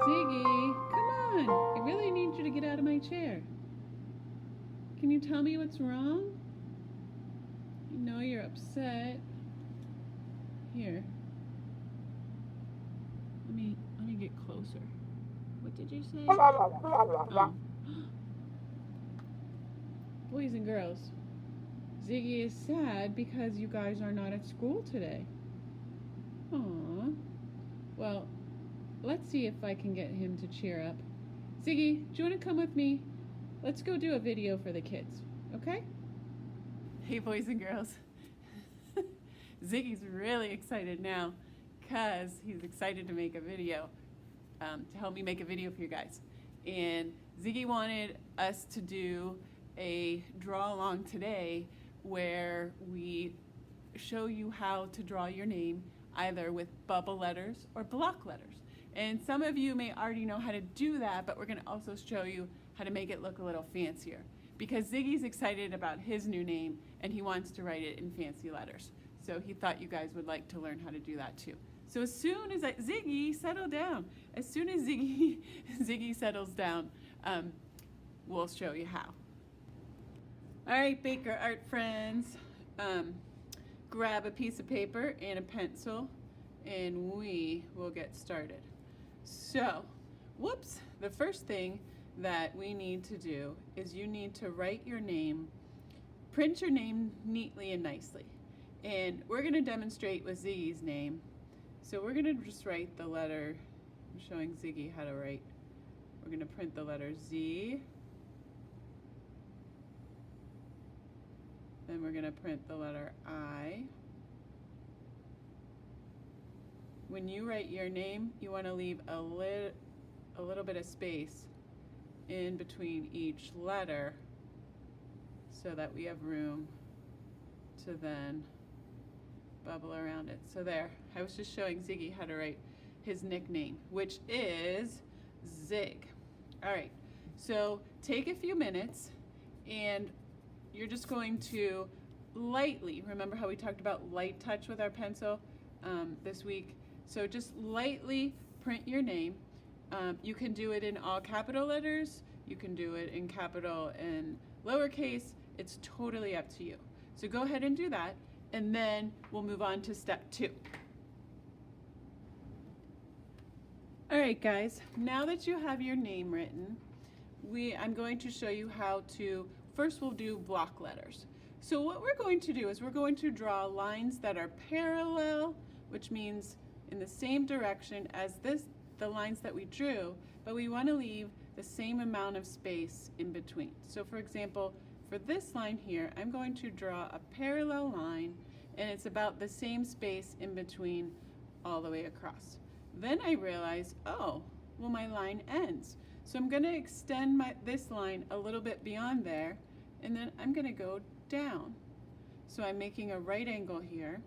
Ziggy, come on. I really need you to get out of my chair. Can you tell me what's wrong? You know you're upset. Here. Let me get closer. What did you say? Oh. Boys and girls, Ziggy is sad because you guys are not at school today. Aww. Well, let's see if I can get him to cheer up. Ziggy, do you want to come with me? Let's go do a video for the kids, okay? Hey, boys and girls. Ziggy's really excited now because he's excited to make a video, to help me make a video for you guys. And Ziggy wanted us to do a draw along today where we show you how to draw your name either with bubble letters or block letters. And some of you may already know how to do that, but we're going to also show you how to make it look a little fancier because Ziggy's excited about his new name and he wants to write it in fancy letters. So he thought you guys would like to learn how to do that too. So as soon as Ziggy, settle down. As soon as Ziggy settles down, we'll show you how. All right, Baker Art friends, grab a piece of paper and a pencil and we will get started. So, whoops, the first thing that we need to do is you need to write your name, print your name neatly and nicely. And we're gonna demonstrate with Ziggy's name. So we're gonna just write the letter, I'm showing Ziggy how to write. We're gonna print the letter Z. Then we're gonna print the letter I. When you write your name, you wanna leave a little bit of space in between each letter so that we have room to then bubble around it. So there, I was just showing Ziggy how to write his nickname, which is Zig. All right, so take a few minutes and you're just going to lightly, remember how we talked about light touch with our pencil this week? So just lightly print your name. You can do it in all capital letters, you can do it in capital and lowercase, it's totally up to you. So go ahead and do that, and then we'll move on to step 2. All right guys, now that you have your name written, I'm going to show you how to, first we'll do block letters. So what we're going to do is we're going to draw lines that are parallel, which means in the same direction as the lines that we drew, but we want to leave the same amount of space in between. So for example, for this line here, I'm going to draw a parallel line and it's about the same space in between all the way across. Then I realize, oh, well my line ends. So I'm going to extend this line a little bit beyond there and then I'm going to go down. So I'm making a right angle here,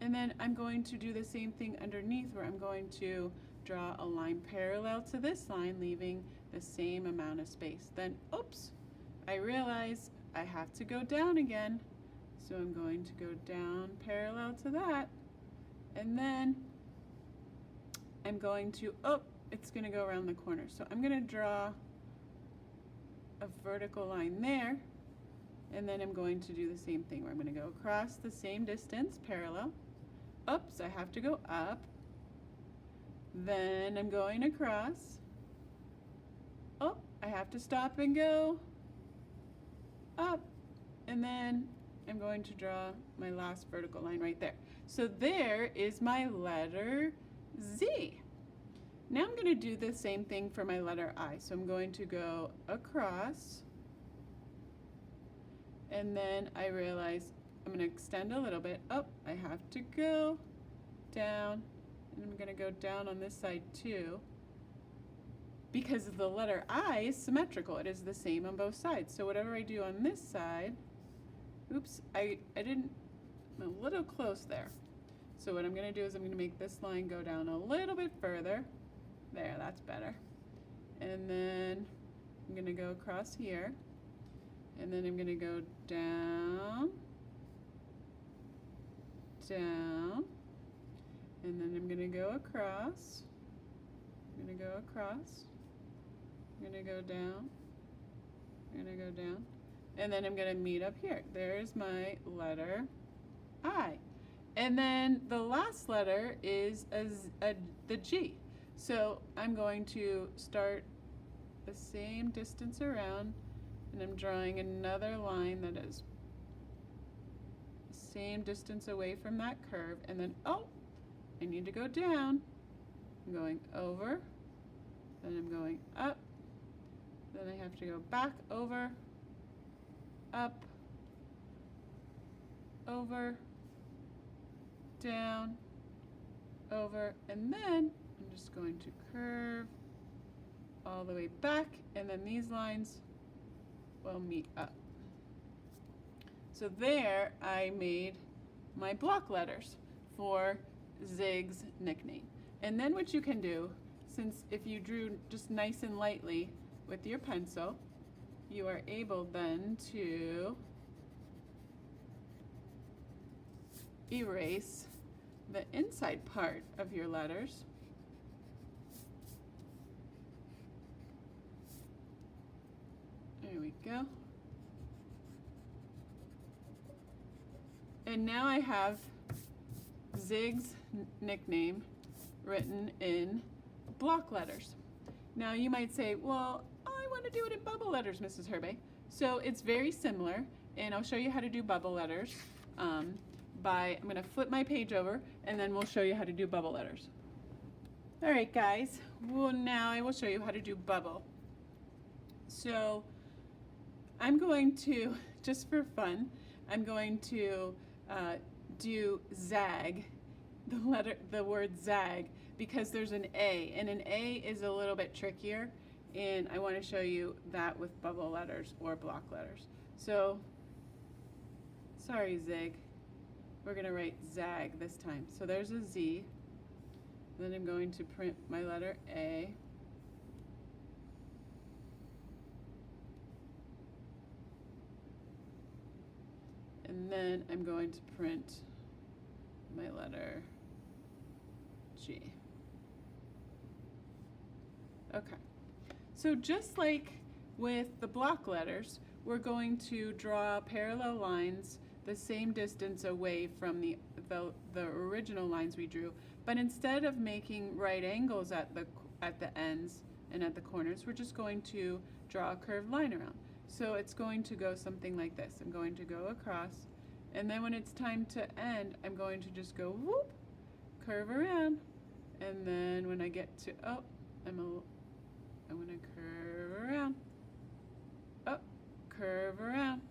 and then I'm going to do the same thing underneath where I'm going to draw a line parallel to this line, leaving the same amount of space. Then, oops, I realize I have to go down again. So I'm going to go down parallel to that, and then I'm going to, it's going to go around the corner. So I'm going to draw a vertical line there, and then I'm going to do the same thing where I'm going to go across the same distance, parallel. Oops, I have to go up. Then I'm going across. Oh, I have to stop and go up. And then I'm going to draw my last vertical line right there. So there is my letter Z. Now I'm going to do the same thing for my letter I. So I'm going to go across, and then I realize I'm going to extend a little bit. Oh, I have to go down, and I'm going to go down on this side too, because the letter I is symmetrical. It is the same on both sides. So whatever I do on this side, oops, I didn't, I'm a little close there. So what I'm going to do is I'm going to make this line go down a little bit further. There, that's better. And then I'm going to go across here, and then I'm going to go down, down, and then I'm going to go across, I'm going to go across, I'm going to go down, I'm going to go down, and then I'm going to meet up here. There's my letter I. And then the last letter is the G. So I'm going to start the same distance around, and I'm drawing another line that is the same distance away from that curve, and then, oh, I need to go down. I'm going over, then I'm going up, then I have to go back over, up, over, down, over, and then I'm just going to curve all the way back, and then these lines will meet up. So there I made my block letters for Zig's nickname. And then what you can do, since if you drew just nice and lightly with your pencil, you are able then to erase the inside part of your letters. There we go. And now I have Zig's nickname written in block letters. Now you might say, well, I want to do it in bubble letters, Mrs. Herbay. So it's very similar, and I'll show you how to do bubble letters. I'm going to flip my page over, and then we'll show you how to do bubble letters. All right, guys. Well, now I will show you how to do bubble. So I'm going to, just for fun, I'm going to do zag, the word zag, because there's an A, and an A is a little bit trickier, and I want to show you that with bubble letters or block letters. So, sorry Zig, we're going to write zag this time. So there's a Z, then I'm going to print my letter A, and then I'm going to print my letter G. Okay, so just like with the block letters, we're going to draw parallel lines the same distance away from the original lines we drew, but instead of making right angles at the ends and at the corners, we're just going to draw a curved line around. So it's going to go something like this. I'm going to go across, and then when it's time to end, I'm going to just go whoop, curve around, and then when I get to, oh, I'm going to curve around, oh, curve around,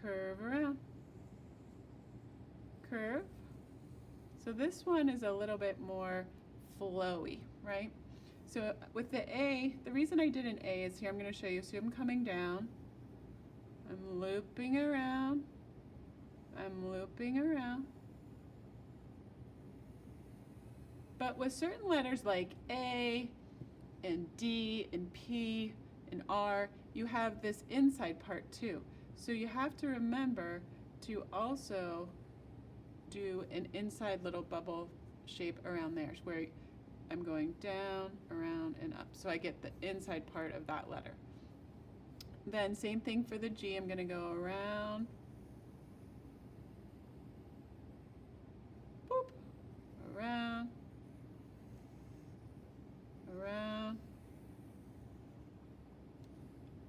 curve around, curve. So this one is a little bit more flowy, right? So with the A, the reason I did an A is here, I'm going to show you. So I'm coming down, I'm looping around, I'm looping around. But with certain letters like A and D and P and R, you have this inside part too. So you have to remember to also do an inside little bubble shape around there, where I'm going down, around, and up. So I get the inside part of that letter. Then same thing for the G. I'm going to go around, boop, around, around,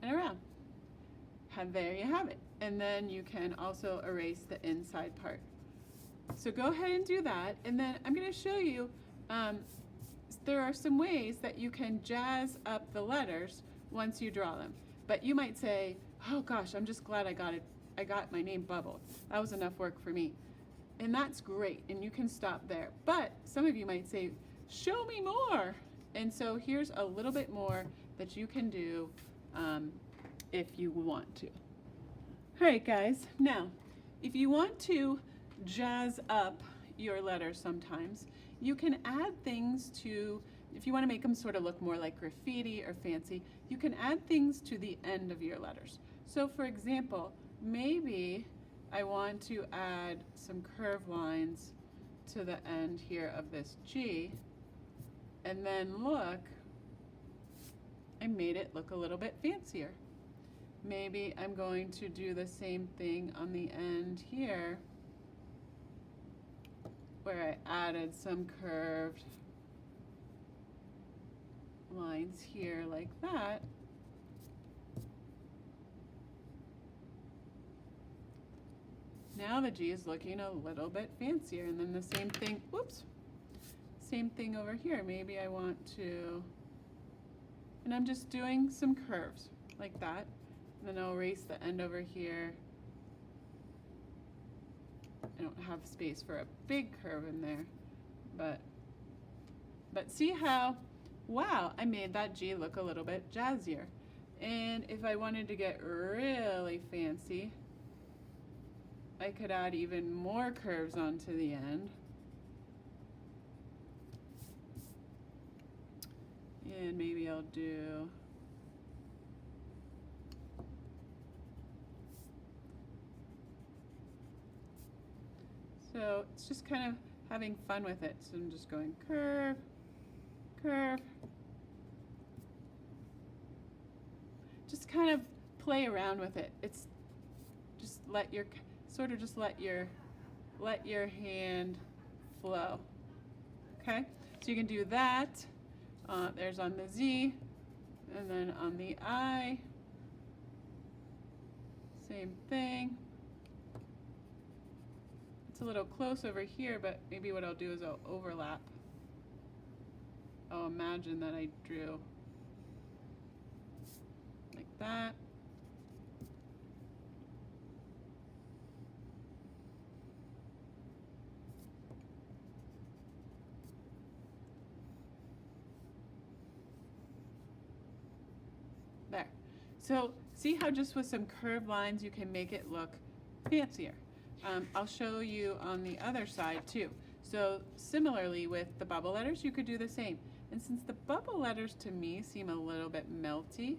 and around. And there you have it. And then you can also erase the inside part. So go ahead and do that. And then I'm going to show you there are some ways that you can jazz up the letters once you draw them. But you might say, oh gosh, I'm just glad I got my name bubbled. That was enough work for me. And that's great, and you can stop there. But some of you might say, show me more. And so here's a little bit more that you can do if you want to. All right, guys. Now, if you want to jazz up your letters sometimes, you can add things to, if you want to make them sort of look more like graffiti or fancy, you can add things to the end of your letters. So for example, maybe I want to add some curved lines to the end here of this G. And then look, I made it look a little bit fancier. Maybe I'm going to do the same thing on the end here, where I added some curved lines here like that. Now the G is looking a little bit fancier. And then the same thing, whoops, same thing over here. Maybe I want to, and I'm just doing some curves like that. And then I'll erase the end over here. I don't have space for a big curve in there, but see how, wow, I made that G look a little bit jazzier. And if I wanted to get really fancy, I could add even more curves onto the end. And maybe I'll do, so it's just kind of having fun with it. So I'm just going curve, curve. Just kind of play around with it. It's just let your, sort of just let your hand flow. Okay, so you can do that. There's on the Z, and then on the I, same thing. It's a little close over here, but maybe what I'll do is I'll overlap. I'll imagine that I drew like that. There. So see how just with some curved lines you can make it look fancier. I'll show you on the other side too. So similarly with the bubble letters, you could do the same. And since the bubble letters to me seem a little bit melty,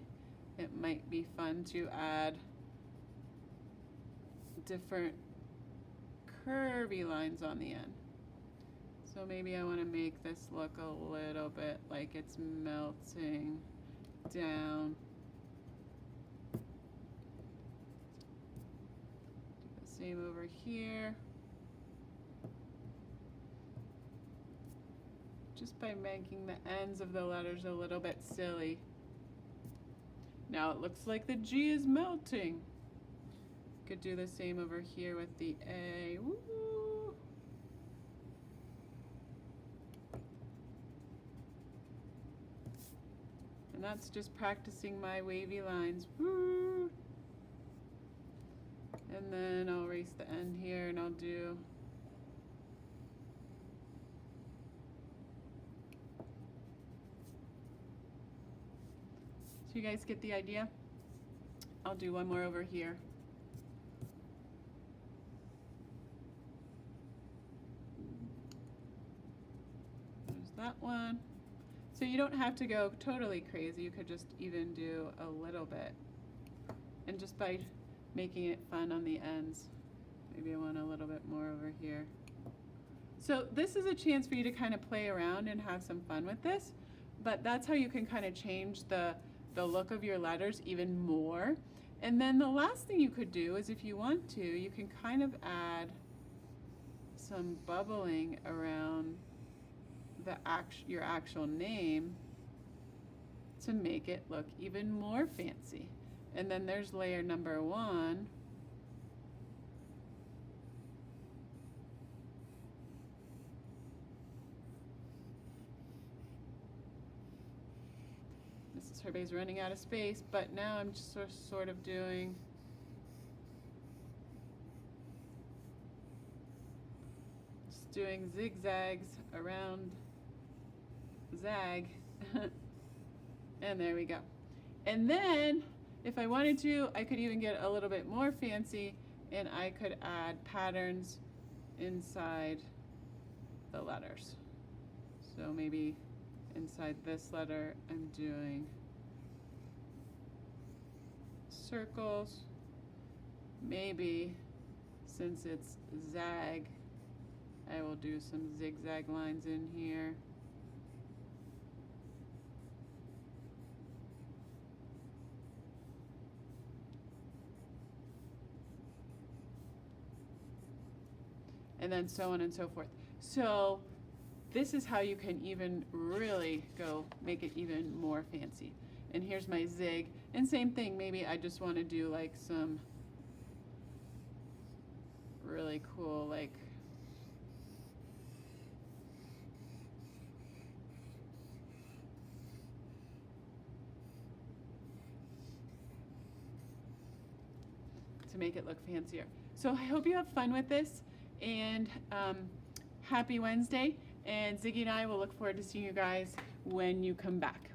it might be fun to add different curvy lines on the end. So maybe I want to make this look a little bit like it's melting down. Do the same over here. Just by making the ends of the letters a little bit silly. Now it looks like the G is melting. Could do the same over here with the A. Woo! And that's just practicing my wavy lines. Woo! And then I'll erase the end here and I'll do so you guys get the idea? I'll do one more over here. There's that one. So you don't have to go totally crazy. You could just even do a little bit. And just by making it fun on the ends. Maybe I want a little bit more over here. So this is a chance for you to kind of play around and have some fun with this. But that's how you can kind of change the look of your letters even more. And then the last thing you could do is if you want to, you can kind of add some bubbling around your actual name to make it look even more fancy. And then there's layer number 1. Mrs. Herbay's running out of space, but now I'm just sort of doing zigzags around zag. And there we go. And then if I wanted to, I could even get a little bit more fancy and I could add patterns inside the letters. So maybe inside this letter I'm doing circles. Maybe since it's zag, I will do some zigzag lines in here. and then so on and so forth. So this is how you can even really go make it even more fancy. And here's my zig, and same thing, maybe I just want to do like some really cool, like to make it look fancier. So I hope you have fun with this, and happy Wednesday, and Ziggy and I will look forward to seeing you guys when you come back.